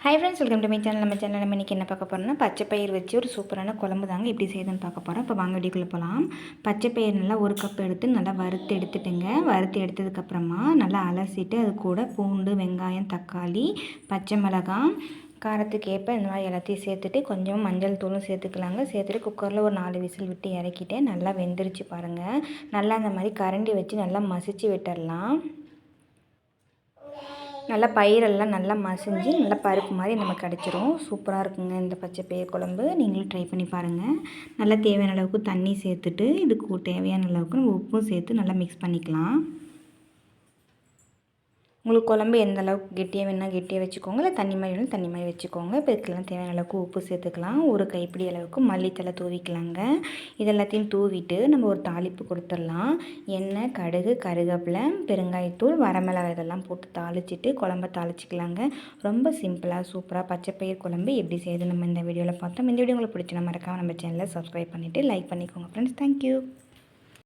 Hi friends, welcome to my channel. நம்ம இன்றைக்கி என்ன பார்க்க போகிறோம்னா, பச்சை பயிர் வச்சு ஒரு சூப்பரான குழம்பு தாங்க எப்படி செய்யுதுன்னு பார்க்க போகிறோம். இப்போ வாங்க வீடியோக்குள்ளே போகலாம். பச்சை பயிர் நல்லா ஒரு கப் எடுத்து நல்லா வறுத்து எடுத்துட்டுங்க. வறுத்து எடுத்ததுக்கப்புறமா நல்லா அலசிட்டு அது கூட பூண்டு, வெங்காயம், தக்காளி, பச்சை மிளகாய், காரத்துக்கு ஏற்ப இந்த மாதிரி எல்லாத்தையும் சேர்த்துட்டு கொஞ்சம் மஞ்சள் தூளும் சேர்த்துக்கலாங்க. சேர்த்துட்டு குக்கரில் ஒரு 4 விசில் விட்டு இறக்கிட்டு நல்லா வெந்துருச்சு பாருங்கள். நல்லா அந்த மாதிரி கரண்டி வச்சு நல்லா மசிச்சு விட்டுடலாம். நல்லா பயிரெல்லாம் நல்லா மசிஞ்சு நல்லா பருப்பு மாதிரி நமக்கு கிடச்சிரும். சூப்பராக இருக்குங்க இந்த பச்சை பயிர் குழம்பு. நீங்களும் ட்ரை பண்ணி பாருங்கள். நல்லா தேவையான அளவுக்கு தண்ணி சேர்த்துட்டு இதுக்கு தேவையான அளவுக்கு நம்ம உப்பும் சேர்த்து நல்லா மிக்ஸ் பண்ணிக்கலாம். உங்களுக்கு குழம்பு எந்த அளவுக்கு கெட்டியாக வேணுன்னா கெட்டியாக வச்சுக்கோங்க, இல்லை தண்ணி மாதிரி வேணும் தண்ணி மாதிரி வச்சுக்கோங்க. இப்போ இதுக்கெல்லாம் தேவையான அளவுக்கு உப்பு சேர்த்துக்கலாம். ஒரு கைப்பிடி அளவுக்கு மல்லித்தலை தூவிக்கலாங்க. இதெல்லாத்தையும் தூவிட்டு நம்ம ஒரு தாளிப்பு கொடுத்துடலாம். எண்ணெய், கடுகு, கருவேப்பிலை, பெருங்காயத்தூள், வரமிளகாய் இதெல்லாம் போட்டு தாளிச்சிட்டு குழம்ப தாளிச்சிக்கலாங்க. ரொம்ப சிம்பிளாக சூப்பராக பச்சை பயிர் குழம்பு எப்படி செய்யுது நம்ம இந்த வீடியோவில் பார்த்தோம். இந்த வீடியோ உங்களுக்கு பிடிச்சினா மறக்காமல் நம்ம சேனலை சப்ஸ்கிரைப் பண்ணிவிட்டு லைக் பண்ணிக்கோங்க ஃப்ரெண்ட்ஸ். தேங்க்யூ.